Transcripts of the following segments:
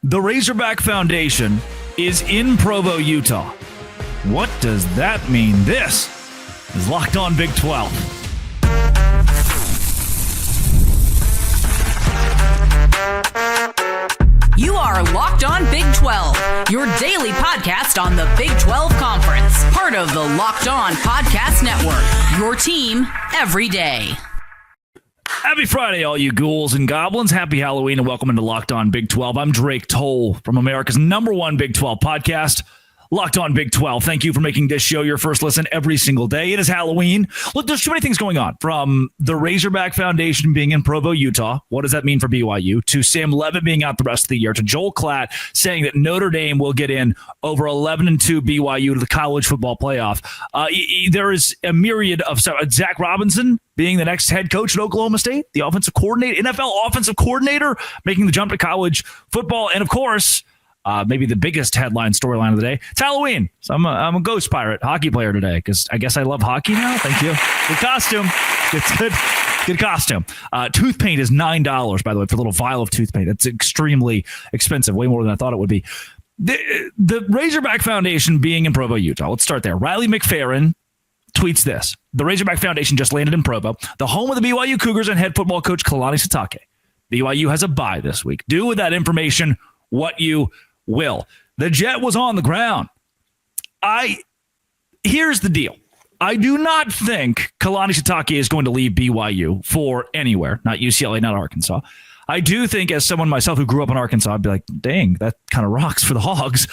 The Razorback Foundation is in Provo, Utah. What does that mean? This is Locked On Big 12. You are Locked On Big 12, your daily podcast on the Big 12 Conference. Part of the Locked On Podcast Network, your team every day. Happy Friday, all you ghouls and goblins. Happy Halloween and welcome into Locked On Big 12. I'm Drake Toll from America's #1 Big 12 podcast, Locked On Big 12. Thank you for making this show your first listen every single day. It is Halloween. Look, there's too many things going on. From the Razorback Foundation being in Provo, Utah. What does that mean for BYU? To Sam Levitt being out the rest of the year. To Joel Klatt saying that Notre Dame will get in over 11-2 BYU to the college football playoff. There is a myriad of stuff. Zach Robinson being the next head coach at Oklahoma State, the offensive coordinator, NFL offensive coordinator, making the jump to college football. And of course, maybe the biggest headline storyline of the day. It's Halloween. So I'm a ghost pirate hockey player today because I guess I love hockey now. Thank you. Good costume. It's good costume. Tooth paint is $9, by the way, for a little vial of toothpaste. It's extremely expensive, way more than I thought it would be. The Razorback Foundation being in Provo, Utah. Let's start there. Riley McFerrin tweets this. The Razorback Foundation just landed in Provo, the home of the BYU Cougars and head football coach Kalani Sitake. BYU has a bye this week. Do with that information what you will. The jet was on the ground. Here's the deal. I do not think Kalani Sitake is going to leave BYU for anywhere, not UCLA, not Arkansas. I do think, as someone myself who grew up in Arkansas, I'd be like, dang, that kind of rocks for the Hogs.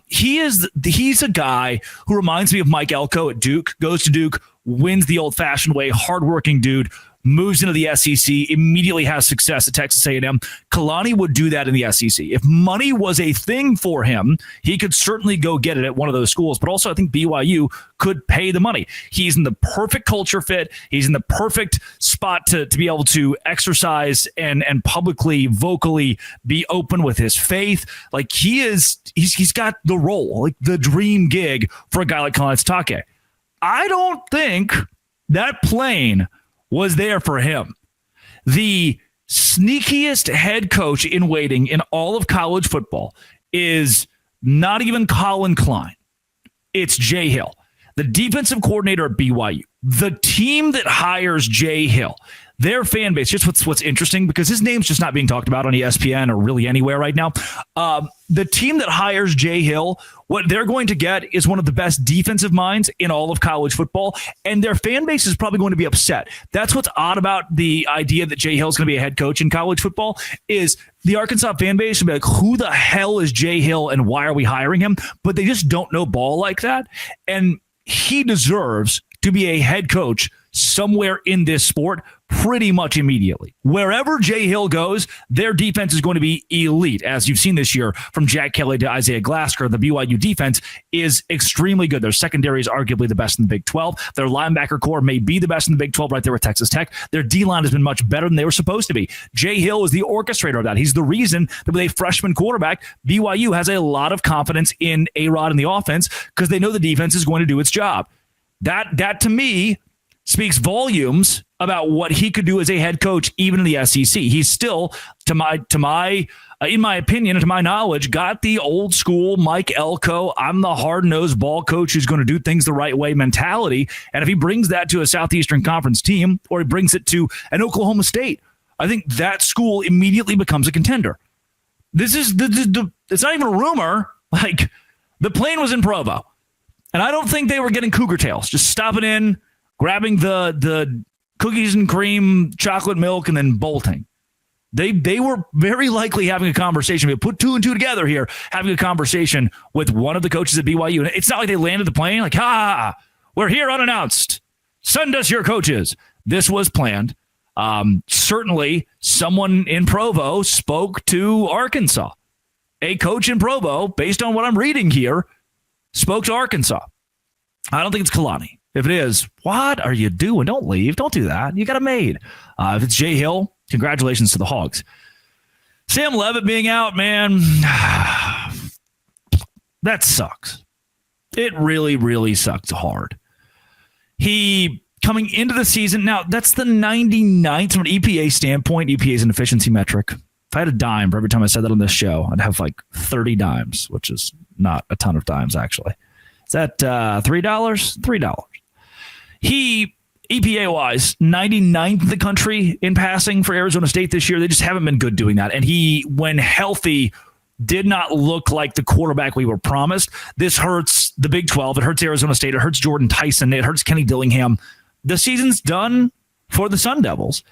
He's a guy who reminds me of Mike Elko at Duke, goes to Duke, wins the old-fashioned way, hardworking dude, moves into the SEC, immediately has success at Texas A&M. Kalani would do that in the SEC. If money was a thing for him, he could certainly go get it at one of those schools. But also, I think BYU could pay the money. He's in the perfect culture fit. He's in the perfect spot to be able to exercise and publicly, vocally be open with his faith. Like he's got the role, like the dream gig for a guy like Kalani Sitake. I don't think that plane was there for him. The sneakiest head coach in waiting in all of college football is not even Colin Klein. It's Jay Hill, the defensive coordinator at BYU. The team that hires Jay Hill, their fan base, just what's interesting, because his name's just not being talked about on ESPN or really anywhere right now. The team that hires Jay Hill, what they're going to get is one of the best defensive minds in all of college football, and their fan base is probably going to be upset. That's what's odd about the idea that Jay Hill is going to be a head coach in college football, is the Arkansas fan base will be like, who the hell is Jay Hill and why are we hiring him? But they just don't know ball like that, and he deserves to be a head coach somewhere in this sport pretty much immediately. Wherever Jay Hill goes, their defense is going to be elite. As you've seen this year from Jack Kelly to Isaiah Glasgow, the BYU defense is extremely good. Their secondary is arguably the best in the Big 12. Their linebacker core may be the best in the Big 12 right there with Texas Tech. Their D-line has been much better than they were supposed to be. Jay Hill is the orchestrator of that. He's the reason that with a freshman quarterback, BYU has a lot of confidence in A-Rod in the offense because they know the defense is going to do its job. That to me speaks volumes about what he could do as a head coach, even in the SEC. He's still, in my opinion, and to my knowledge, got the old school Mike Elko, I'm the hard-nosed ball coach who's going to do things the right way mentality. And if he brings that to a Southeastern Conference team, or he brings it to an Oklahoma State, I think that school immediately becomes a contender. This is it's not even a rumor. Like, the plane was in Provo. And I don't think they were getting cougar tails, just stopping in, grabbing the cookies and cream, chocolate milk, and then bolting. They were very likely having a conversation. We put two and two together here, having a conversation with one of the coaches at BYU. And it's not like they landed the plane like, we're here unannounced. Send us your coaches. This was planned. Certainly, someone in Provo spoke to Arkansas. A coach in Provo, based on what I'm reading here, spoke to Arkansas. I don't think it's Kalani. If it is, what are you doing? Don't leave. Don't do that. You got a maid. If it's Jay Hill, congratulations to the Hogs. Sam Levitt being out, man, that sucks. It really, really sucks hard. He coming into the season, now that's the 99th from an EPA standpoint. EPA is an efficiency metric. If I had a dime for every time I said that on this show, I'd have like 30 dimes, which is not a ton of dimes, actually. Is that $3? $3. He, EPA-wise, 99th in the country in passing for Arizona State this year. They just haven't been good doing that. And he, when healthy, did not look like the quarterback we were promised. This hurts the Big 12. It hurts Arizona State. It hurts Jordan Tyson. It hurts Kenny Dillingham. The season's done for the Sun Devils.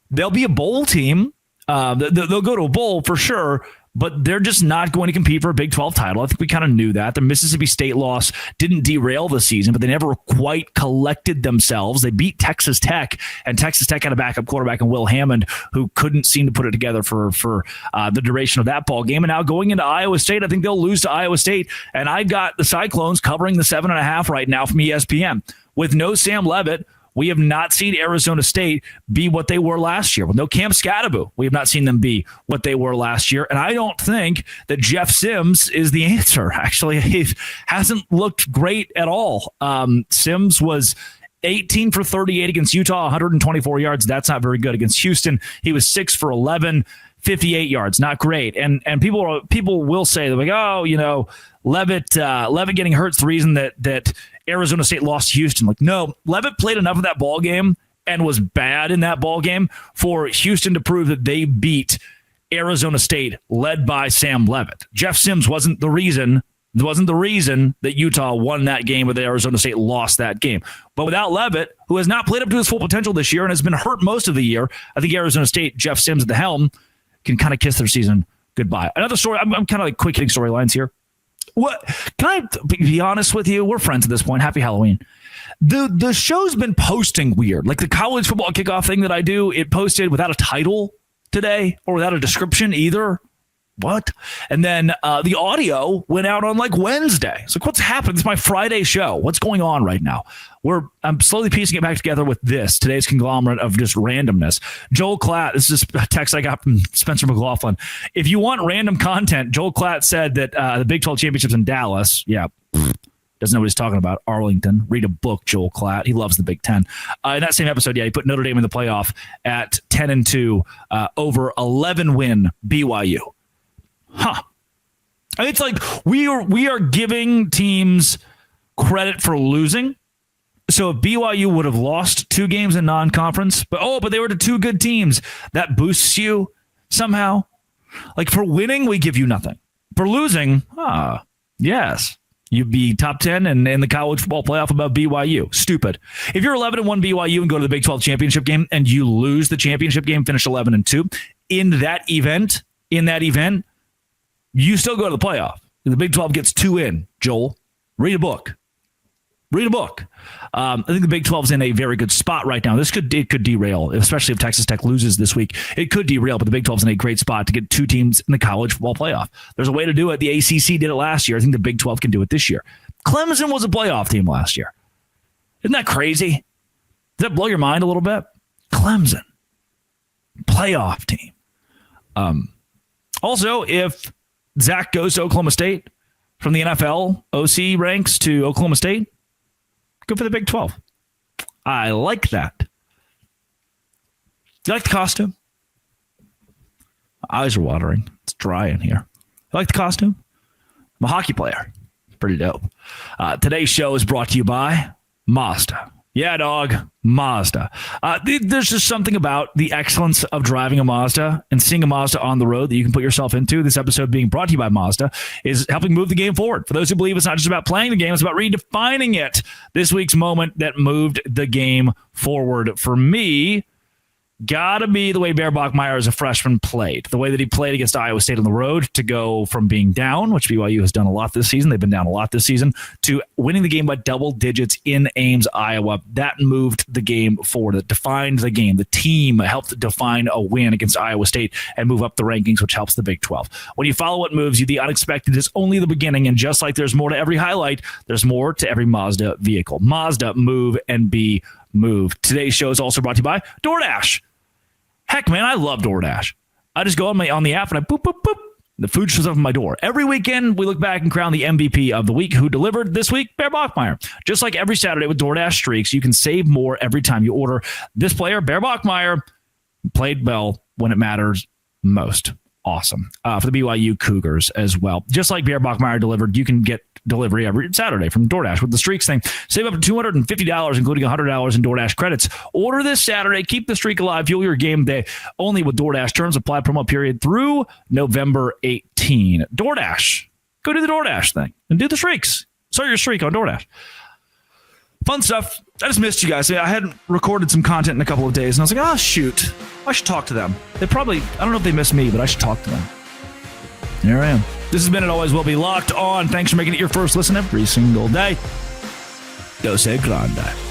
They'll be a bowl team. They'll go to a bowl for sure, but they're just not going to compete for a Big 12 title. I think we kind of knew that. The Mississippi State loss didn't derail the season, but they never quite collected themselves. They beat Texas Tech, and Texas Tech had a backup quarterback in Will Hammond who couldn't seem to put it together for the duration of that ball game. And now going into Iowa State, I think they'll lose to Iowa State. And I got the Cyclones covering the 7.5 right now from ESPN. With no Sam Leavitt, we have not seen Arizona State be what they were last year. With no Cam Scatterbo, we have not seen them be what they were last year. And I don't think that Jeff Sims is the answer. Actually, he hasn't looked great at all. Sims was 18 for 38 against Utah, 124 yards. That's not very good. Against Houston, he was 6 for 11, 58 yards. Not great. And people will say, they're like, oh, Leavitt getting hurt's the reason that Arizona State lost to Houston. Like, no, Leavitt played enough of that ball game and was bad in that ball game for Houston to prove that they beat Arizona State led by Sam Leavitt. Jeff Sims wasn't the reason that Utah won that game or that Arizona State lost that game. But without Leavitt, who has not played up to his full potential this year and has been hurt most of the year, I think Arizona State, Jeff Sims at the helm, can kind of kiss their season goodbye. Another story, I'm kind of like quick hitting storylines here. What can I be honest with you? We're friends at this point. Happy Halloween. The show's been posting weird. Like the college football kickoff thing that I do, it posted without a title today or without a description either. What? And then the audio went out on like Wednesday. It's like, what's happening? It's my Friday show. What's going on right now? I'm slowly piecing it back together with today's conglomerate of just randomness. Joel Klatt, this is a text I got from Spencer McLaughlin. If you want random content, Joel Klatt said that the Big 12 championship's in Dallas. Yeah. Doesn't know what he's talking about. Arlington. Read a book, Joel Klatt. He loves the Big Ten. In that same episode, he put Notre Dame in the playoff at 10-2 over 11-win BYU. Huh. It's like we are giving teams credit for losing. So if BYU would have lost 2 games in non-conference, but they were to 2 good teams, that boosts you somehow. Like for winning, we give you nothing. For losing, yes, you'd be top 10 and in the college football playoff above BYU. Stupid. If you're 11-1 BYU and go to the Big 12 championship game and you lose the championship game, finish 11-2 in that event, you still go to the playoff. The Big 12 gets 2 in, Joel. Read a book. I think the Big 12 is in a very good spot right now. It could derail, especially if Texas Tech loses this week. It could derail, but the Big 12 is in a great spot to get 2 teams in the college football playoff. There's a way to do it. The ACC did it last year. I think the Big 12 can do it this year. Clemson was a playoff team last year. Isn't that crazy? Does that blow your mind a little bit? Clemson, playoff team. Also, if Zach goes to Oklahoma State from the NFL OC ranks to Oklahoma State, good for the Big 12. I like that. Do you like the costume? My eyes are watering. It's dry in here. You like the costume? I'm a hockey player. It's pretty dope. Today's show is brought to you by Mazda. Yeah, dog, Mazda. There's just something about the excellence of driving a Mazda and seeing a Mazda on the road that you can put yourself into. This episode being brought to you by Mazda is helping move the game forward. For those who believe it's not just about playing the game, it's about redefining it. This week's moment that moved the game forward for me gotta be the way Bear Bachmeier as a freshman played. The way that he played against Iowa State on the road to go from being down, which BYU has done a lot this season. They've been down a lot this season, to winning the game by double digits in Ames, Iowa. That moved the game forward. It defined the game. The team helped define a win against Iowa State and move up the rankings, which helps the Big 12. When you follow what moves you, the unexpected is only the beginning. And just like there's more to every highlight, there's more to every Mazda vehicle. Mazda, move and be moved. Today's show is also brought to you by DoorDash. Heck, man, I love DoorDash. I just go on the app and I boop, boop, boop. The food shows up at my door. Every weekend, we look back and crown the MVP of the week. Who delivered this week? Bear Bachmeier. Just like every Saturday with DoorDash Streaks, you can save more every time you order. This player, Bear Bachmeier, played well when it matters most. awesome for the BYU Cougars as well. Just like Pierre Bachmeyer delivered, you can get delivery every Saturday from DoorDash with the Streaks thing. Save up to $250, including $100 in DoorDash credits. Order this Saturday. Keep the streak alive. Fuel your game day only with DoorDash. Terms apply. Promo period through November 18. DoorDash. Go do the DoorDash thing and do the Streaks. Start your streak on DoorDash. Fun stuff. I just missed you guys. I hadn't recorded some content in a couple of days, and I was like, oh, shoot. I should talk to them. They probably, I don't know if they miss me, but I should talk to them. Here I am. This has been It Always Will Be Locked On. Thanks for making it your first listen every single day. Go say grande.